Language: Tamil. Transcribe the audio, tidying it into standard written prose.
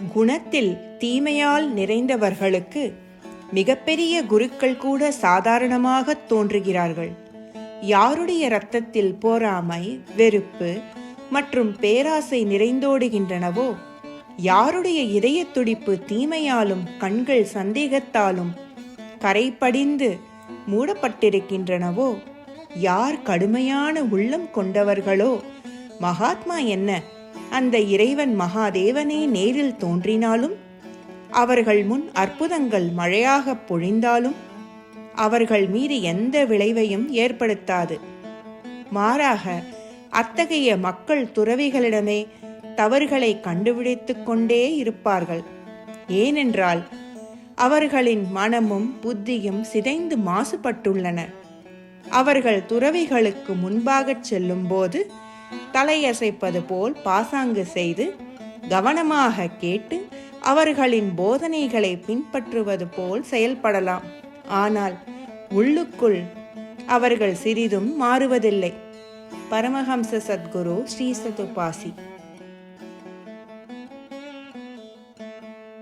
குணத்தில் தீமையால் நிறைந்தவர்களுக்கு மிகப்பெரிய குருக்கள் கூட சாதாரணமாக தோன்றுகிறார்கள். யாருடைய இரத்தத்தில் பொறாமை, வெறுப்பு மற்றும் பேராசை நிறைந்தோடுகின்றனவோ, யாருடைய இதய துடிப்பு தீமையாலும் கண்கள் சந்தேகத்தாலும் கரைபடிந்து மூடப்பட்டிருக்கின்றனவோ, யார் கடுமையான உள்ளம் கொண்டவர்களோ, மகாத்மா என்ன, அந்த இறைவன் மகாதேவனே நேரில் தோன்றினாலும், அவர்கள் முன் அற்புதங்கள் மழையாக பொழிந்தாலும் அவர்கள் மீது எந்த விளைவையும் ஏற்படுத்தாது. மாறாக அத்தகைய மக்கள் துறவிகளிடமே தவறுகளை கண்டுபிடித்து கொண்டே இருப்பார்கள். ஏனென்றால் அவர்களின் மனமும் புத்தியும் சிதைந்து மாசுபட்டுள்ளன. அவர்கள் துறவிகளுக்கு முன்பாக செல்லும் போது தலையசைப்பது போல் பாசாங்கு செய்து கவனமாக கேட்டு அவர்களின் போதனைகளை பின்பற்றுவது போல் செயல்படலாம். ஆனால் உள்ளுக்குள் அவர்கள் சிறிதும் மாறுவதில்லை. பரமஹம்ச சத்குரு ஸ்ரீ சதுபாசி.